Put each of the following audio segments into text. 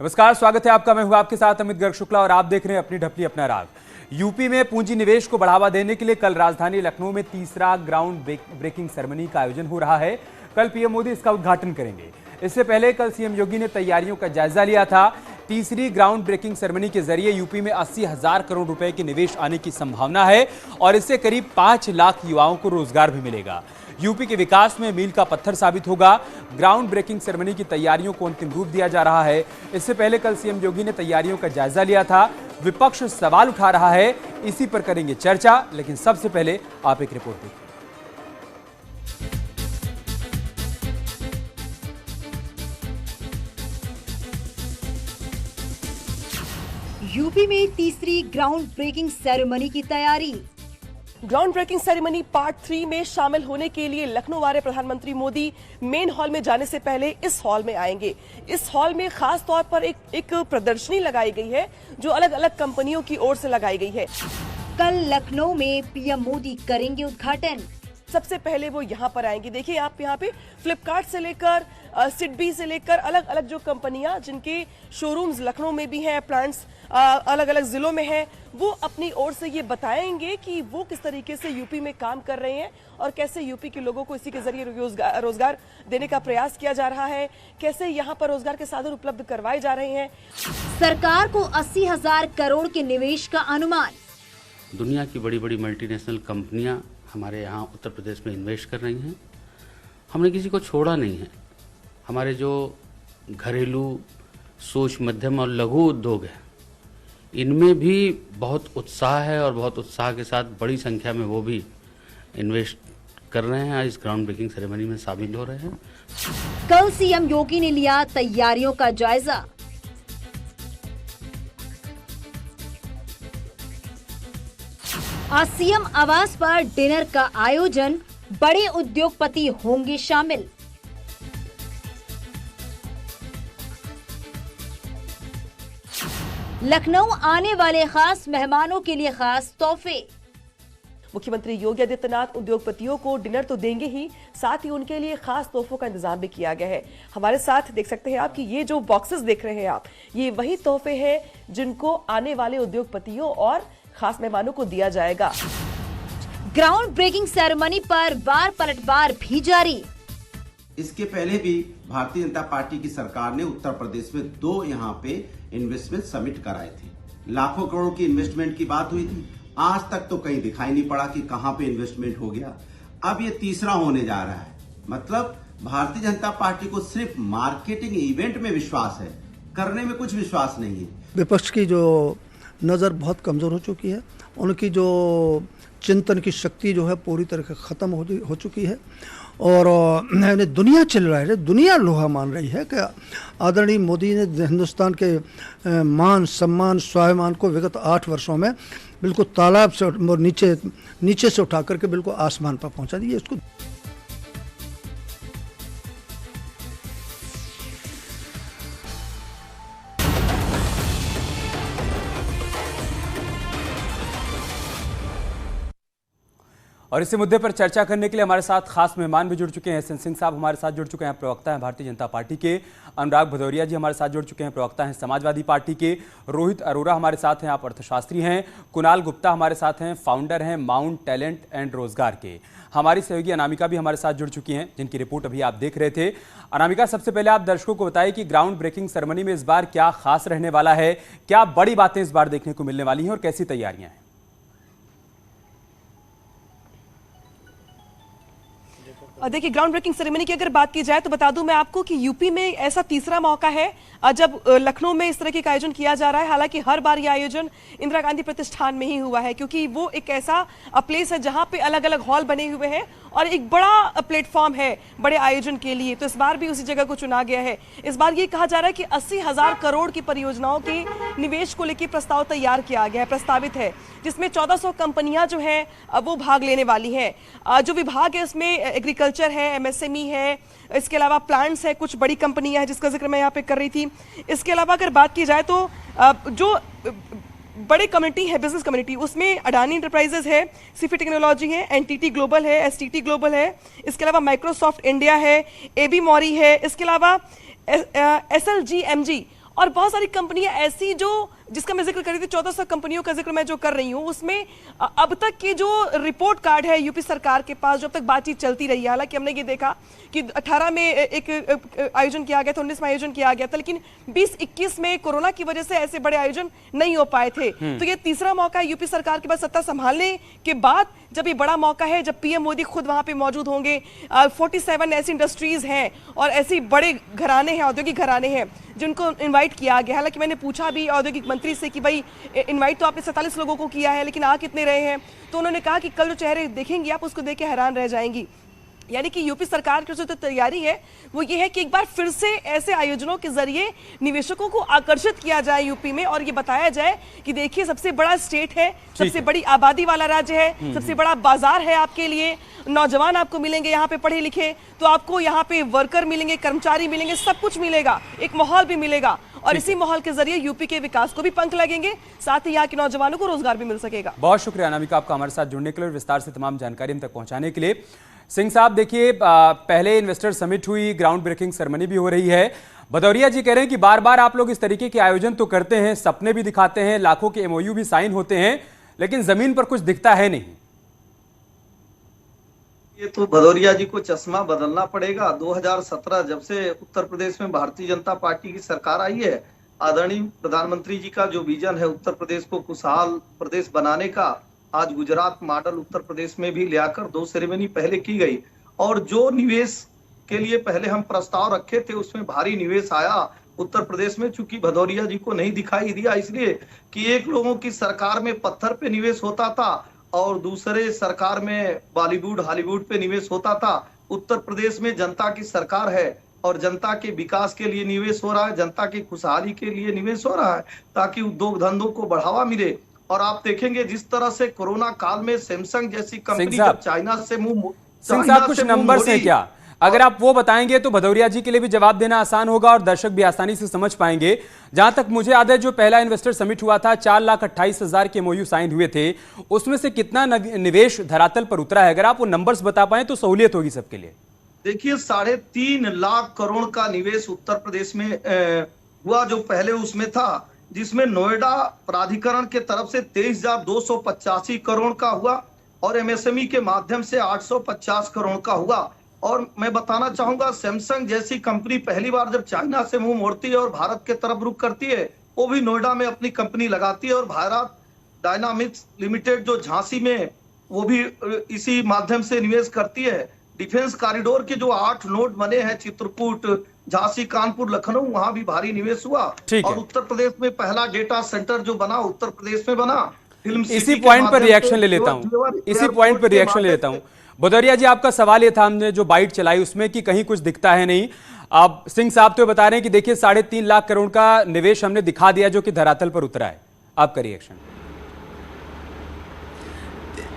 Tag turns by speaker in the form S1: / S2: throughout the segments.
S1: नमस्कार, स्वागत है आपका। मैं हूं आपके साथ अमित गर्ग शुक्ला और आप देख रहे हैं अपनी ढपली अपना राग। यूपी में पूंजी निवेश को बढ़ावा देने के लिए कल राजधानी लखनऊ में तीसरा ग्राउंड ब्रेकिंग सेरेमनी का आयोजन हो रहा है। कल पीएम मोदी इसका उद्घाटन करेंगे। इससे पहले कल सीएम योगी ने तैयारियों का जायजा लिया था। तीसरी ग्राउंड ब्रेकिंग सेरेमनी के जरिए यूपी में 80,000 करोड़ रुपए के निवेश आने की संभावना है और इससे करीब 5 लाख युवाओं को रोजगार भी मिलेगा। यूपी के विकास में मील का पत्थर साबित होगा। ग्राउंड ब्रेकिंग सेरेमनी की तैयारियों को अंतिम रूप दिया जा रहा है। इससे पहले कल सीएम योगी ने तैयारियों का जायजा लिया था। विपक्ष सवाल उठा रहा है, इसी पर करेंगे चर्चा, लेकिन सबसे पहले आप एक रिपोर्ट देखिए।
S2: यूपी में तीसरी ग्राउंड ब्रेकिंग सेरेमनी की तैयारी।
S3: ग्राउंड ब्रेकिंग सेरेमनी पार्ट 3 में शामिल होने के लिए लखनऊ आ रहे प्रधानमंत्री मोदी मेन हॉल में जाने से पहले इस हॉल में आएंगे। इस हॉल में खास तौर पर एक प्रदर्शनी लगाई गई है जो अलग अलग कंपनियों की ओर से लगाई गई है।
S2: कल लखनऊ में पीएम मोदी करेंगे उद्घाटन।
S3: सबसे पहले वो यहाँ पर आएंगे। देखिए आप यहाँ पे फ्लिपकार्ट से लेकर सिडबी से लेकर अलग अलग जो कंपनियां जिनके शोरूम्स लखनऊ में भी हैं, प्लांट्स अलग अलग जिलों में हैं, वो अपनी ओर से ये बताएंगे कि वो किस तरीके से यूपी में काम कर रहे हैं और कैसे यूपी के लोगों को इसी के जरिए रोजगार देने का प्रयास किया जा रहा है, कैसे यहाँ पर रोजगार के साधन उपलब्ध करवाए जा रहे हैं।
S2: सरकार को 80,000 करोड़ के निवेश का अनुमान।
S4: दुनिया की बड़ी बड़ी मल्टीनेशनल कंपनियां हमारे यहाँ उत्तर प्रदेश में इन्वेस्ट कर रही हैं। हमने किसी को छोड़ा नहीं है। हमारे जो घरेलू सूक्ष्म मध्यम और लघु उद्योग है, इनमें भी बहुत उत्साह है और बहुत उत्साह के साथ बड़ी संख्या में वो भी इन्वेस्ट कर रहे हैं। इस ग्राउंड ब्रेकिंग सेरेमनी में शामिल हो रहे हैं।
S2: कल सीएम योगी ने लिया तैयारियों का जायजा। आज सीएम आवास पर डिनर का आयोजन, बड़े उद्योगपति होंगे शामिल। लखनऊ आने वाले खास मेहमानों के लिए खास तोहफे।
S3: मुख्यमंत्री योगी आदित्यनाथ उद्योगपतियों को डिनर तो देंगे ही, साथ ही उनके लिए खास तोहफों का इंतजाम भी किया गया है। हमारे साथ देख सकते हैं आप कि ये जो बॉक्सेस देख रहे हैं आप, ये वही तोहफे हैं जिनको आने वाले उद्योगपतियों और खास मेहमानों को दिया जाएगा।
S2: ग्राउंड ब्रेकिंग सेरेमनी पर बार पलटवार भी जारी।
S5: इसके पहले भी भारतीय जनता पार्टी की सरकार ने उत्तर प्रदेश में 2 यहाँ पे इन्वेस्टमेंट समिट कराए थे। लाखों करोड़ की इन्वेस्टमेंट की बात हुई थी। आज तक तो कहीं दिखाई नहीं पड़ा कि कहां पे इन्वेस्टमेंट हो गया। अब ये तीसरा होने जा रहा है। मतलब भारतीय जनता पार्टी को सिर्फ मार्केटिंग इवेंट में विश्वास है, करने में कुछ विश्वास नहीं है। विपक्ष की जो नजर बहुत कमजोर हो चुकी है, उनकी जो चिंतन की शक्ति जो है पूरी तरह से खत्म हो चुकी है और दुनिया चिल रहा है, दुनिया लोहा मान रही है कि आदरणीय मोदी ने हिंदुस्तान के मान सम्मान स्वाभिमान को विगत 8 वर्षों में बिल्कुल तालाब से नीचे से उठा करके बिल्कुल आसमान पर पहुंचा दिया इसको।
S1: और इसी मुद्दे पर चर्चा करने के लिए हमारे साथ खास मेहमान भी जुड़ चुके हैं। एस.एन. सिंह साहब हमारे साथ जुड़ चुके हैं, प्रवक्ता हैं भारतीय जनता पार्टी के। अनुराग भदौरिया जी हमारे साथ जुड़ चुके हैं, प्रवक्ता हैं समाजवादी पार्टी के। रोहित अरोरा हमारे साथ हैं, आप अर्थशास्त्री हैं। कुणाल गुप्ता हमारे साथ हैं, फाउंडर हैं माउंट टैलेंट एंड रोजगार के। हमारी सहयोगी अनामिका भी हमारे साथ जुड़ चुकी हैं, जिनकी रिपोर्ट अभी आप देख रहे थे। अनामिका, सबसे पहले आप दर्शकों को बताइए कि ग्राउंड ब्रेकिंग सेरेमनी में इस बार क्या खास रहने वाला है, क्या बड़ी बातें इस बार देखने को मिलने वाली हैं और कैसी तैयारियां हैं?
S3: देखिए, ग्राउंड ब्रेकिंग सेरेमनी की अगर बात की जाए तो बता दूं मैं आपको कि यूपी में ऐसा तीसरा मौका है जब लखनऊ में इस तरह का आयोजन किया जा रहा है। हालांकि हर बार यह आयोजन इंदिरा गांधी प्रतिष्ठान में ही हुआ है, क्योंकि वो एक ऐसा प्लेस है जहां पे अलग अलग हॉल बने हुए हैं और एक बड़ा प्लेटफॉर्म है बड़े आयोजन के लिए। तो इस बार भी उसी जगह को चुना गया है। इस बार ये कहा जा रहा है कि 80,000 करोड़ की परियोजनाओं के निवेश को लेकर प्रस्ताव तैयार किया गया है, प्रस्तावित है, जिसमें 1400 कंपनियां जो हैं वो भाग लेने वाली हैं। जो विभाग है उसमें एग्रीकल्चर है, एमएसएमई है, इसके अलावा प्लांट्स है, कुछ बड़ी कंपनियां हैं जिसका जिक्र मैं यहाँ पे कर रही थी। इसके अलावा अगर बात की जाए तो जो बड़े कम्युनिटी है, बिजनेस कम्युनिटी, उसमें अडानी एंटरप्राइजेस है, सीफी टेक्नोलॉजी है, एनटीटी ग्लोबल है, एसटीटी ग्लोबल है, इसके अलावा माइक्रोसॉफ्ट इंडिया है, एबी मॉरी है, इसके अलावा एसएलजीएमजी और बहुत सारी कंपनियां ऐसी जो जिसका मैं जिक्र कर रही थी, 1400 कंपनियों का जिक्र मैं जो कर रही हूं, उसमें अब तक की जो रिपोर्ट कार्ड है यूपी सरकार के पास, जब तक बातचीत चलती रही है, हालांकि हमने ये देखा कि 18 में एक आयोजन किया गया था, 19 में आयोजन किया गया था, लेकिन 20-21 में कोरोना की वजह से ऐसे बड़े आयोजन नहीं हो पाए थे। तो ये तीसरा मौका है यूपी सरकार के पास सत्ता संभालने के बाद, जब ये बड़ा मौका है, जब पीएम मोदी खुद वहां पे मौजूद होंगे। 47 ऐसी इंडस्ट्रीज हैं और ऐसे बड़े घराने हैं, औद्योगिक घराने हैं जिनको इनवाइट किया गया। हालांकि मैंने पूछा भी औद्योगिक मंत्री से कि भाई इनवाइट तो आपने 47 लोगों को किया है, लेकिन आ कितने रहे हैं? तो उन्होंने कहा कि कल जो चेहरे देखेंगी आप, उसको देख के हैरान रह जाएंगी। यानी कि यूपी सरकार की जो तैयारी है वो ये है कि एक बार फिर से ऐसे आयोजनों के जरिए निवेशकों को आकर्षित किया जाए यूपी में, और ये बताया जाए कि देखिए सबसे बड़ा स्टेट है, सबसे बड़ी आबादी वाला राज्य है, सबसे बड़ा बाजार है आपके लिए, नौजवान आपको मिलेंगे यहाँ पे पढ़े लिखे, तो आपको यहाँ पे वर्कर मिलेंगे, कर्मचारी मिलेंगे, सब कुछ मिलेगा, एक माहौल भी मिलेगा, और इसी माहौल के जरिए यूपी के विकास को भी पंख लगेंगे, साथ ही यहाँ के नौजवानों को रोजगार भी मिल सकेगा।
S1: बहुत शुक्रिया अनामिका आपका हमारे साथ जुड़ने के लिए और विस्तार से तमाम जानकारी हम तक पहुंचाने के लिए। सिंह साहब, देखिए पहले इन्वेस्टर समिट हुई, ग्राउंड ब्रेकिंग सेरेमनी भी हो रही है। भदौरिया जी कह रहे हैं कि बार बार आप लोग इस तरीके के आयोजन तो करते हैं, सपने भी दिखाते हैं, लाखों के एमओयू भी साइन होते हैं, लेकिन जमीन पर कुछ दिखता है नहीं।
S6: ये तो भदौरिया जी को चश्मा बदलना पड़ेगा। 2017 जब से उत्तर प्रदेश में भारतीय जनता पार्टी की सरकार आई है, आदरणीय प्रधानमंत्री जी का जो विजन है उत्तर प्रदेश को खुशहाल प्रदेश बनाने का, आज गुजरात मॉडल उत्तर प्रदेश में भी लाकर 2 सेरेमनी पहले की गई, और जो निवेश के लिए पहले हम प्रस्ताव रखे थे उसमें भारी निवेश आया उत्तर प्रदेश में। चूंकि भदौरिया जी को नहीं दिखाई दिया, इसलिए कि एक लोगों की सरकार में पत्थर पे निवेश होता था और दूसरे सरकार में बॉलीवुड हॉलीवुड पे निवेश होता था। उत्तर प्रदेश में जनता की सरकार है और जनता के विकास के लिए निवेश हो रहा है, जनता की खुशहाली के लिए निवेश हो रहा है, ताकि उद्योग धंधों को बढ़ावा मिले। और आप देखेंगे जिस तरह से कोरोना काल में सैमसंग जैसी कंपनी जब चाइना से
S1: सिंह साहब कुछ नंबर्स हैं क्या? अगर आप वो बताएंगे तो भदौरिया जी के लिए भी जवाब देना आसान होगा और दर्शक भी आसानी से समझ पाएंगे। जहां तक मुझे याद है, जो पहला इन्वेस्टर समिट हुआ था, 4,28,000 के एमओयू साइन हुए थे, उसमें से कितना निवेश धरातल पर उतरा है? अगर आप वो नंबर्स बता पाए तो सहूलियत होगी सबके लिए।
S6: देखिए 3.5 लाख करोड़ का निवेश उत्तर प्रदेश में हुआ, जो पहले उसमें था, जिसमें नोएडा प्राधिकरण के तरफ से 23,285 करोड़ का हुआ और एमएसएमई के माध्यम से 850 करोड़ का हुआ। और मैं बताना चाहूंगा, सैमसंग जैसी कंपनी पहली बार जब चाइना से मुंह मोड़ती है और भारत के तरफ रुख करती है, वो भी नोएडा में अपनी कंपनी लगाती है। और भारत डायनामिक्स लिमिटेड जो झांसी में, वो भी इसी माध्यम से निवेश करती है। डिफेंस कॉरिडोर के जो 8 नोड बने हैं, चित्रकूट, झांसी, कानपुर, लखनऊ, वहां भी भारी निवेश हुआ। और उत्तर प्रदेश में पहला डेटा सेंटर जो बना उत्तर प्रदेश में बना।
S1: इसी पॉइंट पर रिएक्शन ले लेता हूं, भदौरिया जी, आपका सवाल ये था, हमने जो बाइट चलाई उसमें कि कहीं कुछ दिखता है नहीं। आप सिंह साहब तो बता रहे हैं कि देखिए 3.5 लाख करोड़ का निवेश हमने दिखा दिया जो कि धरातल पर उतरा है। आपका रिएक्शन?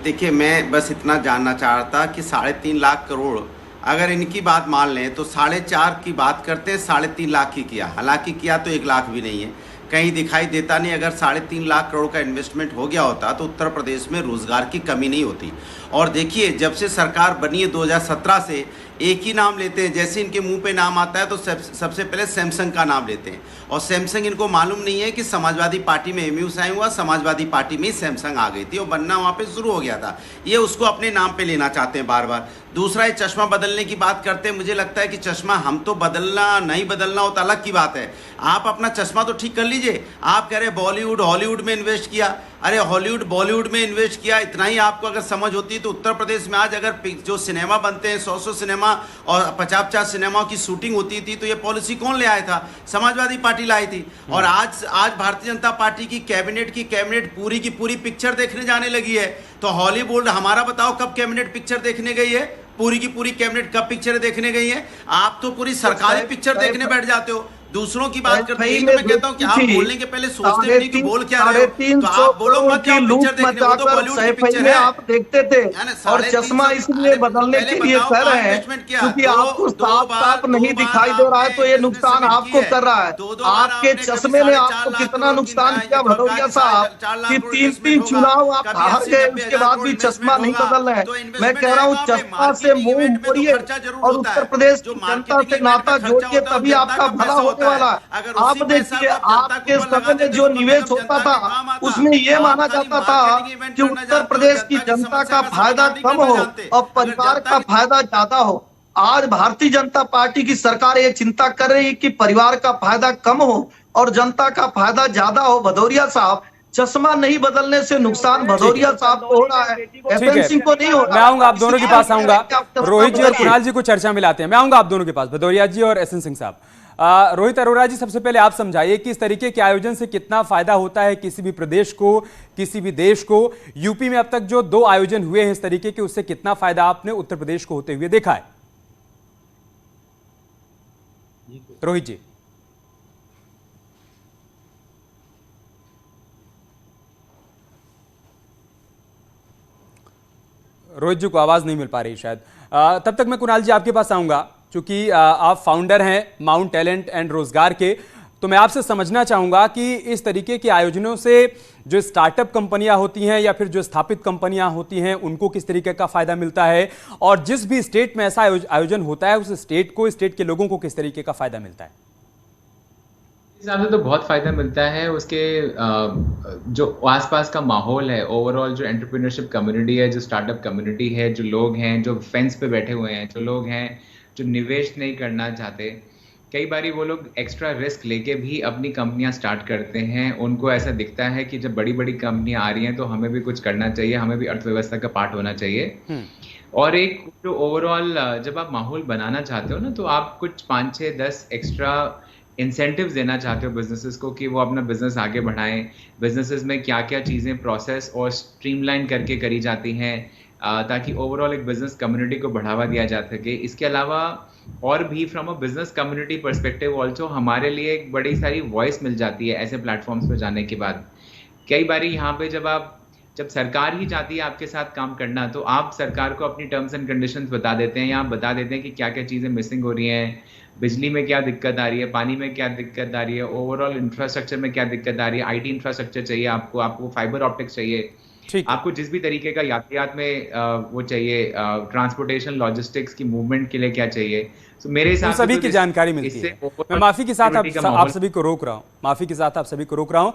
S5: देखिए, मैं बस इतना जानना चाह रहा था कि 3.5 लाख करोड़ अगर इनकी बात मान लें तो 4.5 की बात करते हैं, 3.5 लाख की किया, हालांकि किया तो 1 लाख भी नहीं है, कहीं दिखाई देता नहीं। अगर 3.5 लाख करोड़ का इन्वेस्टमेंट हो गया होता तो उत्तर प्रदेश में रोजगार की कमी नहीं होती। और देखिए, जब से सरकार बनी है 2017 से, एक ही नाम लेते हैं, जैसे इनके मुंह पे नाम आता है तो सबसे पहले सैमसंग का नाम लेते हैं। और सैमसंग, इनको मालूम नहीं है कि समाजवादी पार्टी में एमयू साइन हुआ, समाजवादी पार्टी में ही सैमसंग आ गई थी और बनना वहाँ पे शुरू हो गया था। ये उसको अपने नाम पे लेना चाहते हैं बार बार। दूसरा, ये चश्मा बदलने की बात करते हैं। मुझे लगता है कि चश्मा हम तो बदलना नहीं बदलना हो तो अलग की बात है, आप अपना चश्मा तो ठीक कर लीजिए। आप कह रहे बॉलीवुड हॉलीवुड में इन्वेस्ट किया, अरे हॉलीवुड बॉलीवुड में इन्वेस्ट किया, इतना ही आपको अगर समझ होती तो उत्तर प्रदेश में आज अगर जो सिनेमा बनते हैं, 100 सिनेमा और 50 सिनेमाओं की शूटिंग होती थी, तो ये पॉलिसी कौन ले आया था? समाजवादी पार्टी लाई थी। और आज भारतीय जनता पार्टी की कैबिनेट पूरी की पूरी पिक्चर देखने जाने लगी है। तो हॉलीवुड हमारा बताओ कब कैबिनेट पिक्चर देखने गई है? पूरी की पूरी कैबिनेट कब पिक्चर देखने गई है? आप तो पूरी सरकारी पिक्चर देखने बैठ जाते हो, दूसरों की बात करते हैं। तो मैं कहता हूं कि आप बोलने के पहले सोचते भी नहीं कि बोल क्या रहे हो, तो आप बोलो मत जाओ पिक्चर देखने, वो तो बॉलीवुड की पिक्चर है।
S6: आप देखते थे और चश्मा इसलिए बदलने के लिए कर रहे हैं क्योंकि आपको साफ नहीं दिखाई दे रहा है, तो ये नुकसान आपको कर रहा है। आपके चश्मे ने आपको कितना नुकसान किया भदौरिया साहब कि 3 चुनाव आप हार गए, उसके बाद भी चश्मा नहीं बदल रहे हैं। मैं कह रहा हूँ चश्मा से मुंह मोड़िए और उत्तर प्रदेश की जनता से नाता जोड़िए, तभी आपका भला होगा। आने वाला है। आप देखिए, आपके समय में जो निवेश होता था उसमें ये माना जाता था कि उत्तर प्रदेश की जनता का फायदा कम हो और परिवार का फायदा ज्यादा हो। आज भारतीय जनता पार्टी की सरकार ये चिंता कर रही है कि परिवार का फायदा कम हो और जनता का फायदा ज्यादा हो। भदौरिया साहब, चश्मा नहीं बदलने से नुकसान भदौरिया साहब को हो रहा है, एफएन सिंह को नहीं हो रहा।
S1: मैं आऊंगा आप दोनों के पास, आऊंगा रोहित जी और कुणाल जी को चर्चा में लाते हैं। मैं आऊंगा आप दोनों के पास, भदौरिया जी और एसएन सिंह साहब। रोहित अरोड़ा जी, सबसे पहले आप समझाइए कि इस तरीके के आयोजन से कितना फायदा होता है किसी भी प्रदेश को, किसी भी देश को। यूपी में अब तक जो 2 आयोजन हुए हैं इस तरीके के, उससे कितना फायदा आपने उत्तर प्रदेश को होते हुए देखा है? रोहित जी। रोहित जी को आवाज नहीं मिल पा रही शायद। तब तक मैं कुणाल जी आपके पास आऊंगा, क्योंकि आप फाउंडर हैं माउंट टैलेंट एंड रोजगार के। तो मैं आपसे समझना चाहूंगा कि इस तरीके के आयोजनों से जो स्टार्टअप कंपनियां होती हैं या फिर जो स्थापित कंपनियां होती हैं उनको किस तरीके का फायदा मिलता है, और जिस भी स्टेट में ऐसा आयोजन होता है उस स्टेट को, स्टेट के लोगों को किस तरीके का फायदा मिलता है?
S7: ज़्यादा तो बहुत फ़ायदा मिलता है। उसके जो आसपास का माहौल है, ओवरऑल जो एंटरप्रेन्योरशिप कम्युनिटी है, जो स्टार्टअप कम्युनिटी है, जो लोग हैं जो फेंस पे बैठे हुए हैं, जो लोग हैं जो निवेश नहीं करना चाहते, कई बारी वो लोग एक्स्ट्रा रिस्क लेके भी अपनी कंपनियां स्टार्ट करते हैं। उनको ऐसा दिखता है कि जब बड़ी बड़ी कंपनियां आ रही हैं तो हमें भी कुछ करना चाहिए, हमें भी अर्थव्यवस्था का पार्ट होना चाहिए। और एक जो ओवरऑल जब आप माहौल बनाना चाहते हो ना, तो आप कुछ 5, 6, 10 एक्स्ट्रा इंसेंटिव्स देना चाहते हो बिजनेसेस को कि वो अपना बिजनेस आगे बढ़ाएं। बिजनेसेस में क्या क्या चीज़ें प्रोसेस और स्ट्रीमलाइन करके करी जाती हैं ताकि ओवरऑल एक बिजनेस कम्युनिटी को बढ़ावा दिया जा सके। इसके अलावा और भी from a business community perspective also हमारे लिए एक बड़ी सारी वॉइस मिल जाती है ऐसे प्लेटफॉर्म्स पे जाने के बाद। कई बारी यहाँ पे जब सरकार ही चाहती है आपके साथ काम करना, तो आप सरकार को अपनी टर्म्स एंड कंडीशंस बता देते हैं या आप बता देते हैं कि क्या क्या चीज़ें मिसिंग हो रही हैं, बिजली में क्या दिक्कत आ रही है, पानी में क्या दिक्कत आ रही है, ओवरऑल इंफ्रास्ट्रक्चर में क्या दिक्कत आ रही है, आईटी इंफ्रास्ट्रक्चर चाहिए आपको फाइबर ऑप्टिक्स चाहिए, आपको जिस भी तरीके का यातायात में वो चाहिए, ट्रांसपोर्टेशन लॉजिस्टिक्स की मूवमेंट के लिए क्या चाहिए, तो मेरे हिसाब से
S1: सभी की जानकारी मिलती है। मैं माफी के साथ आप सभी को रोक रहा हूँ,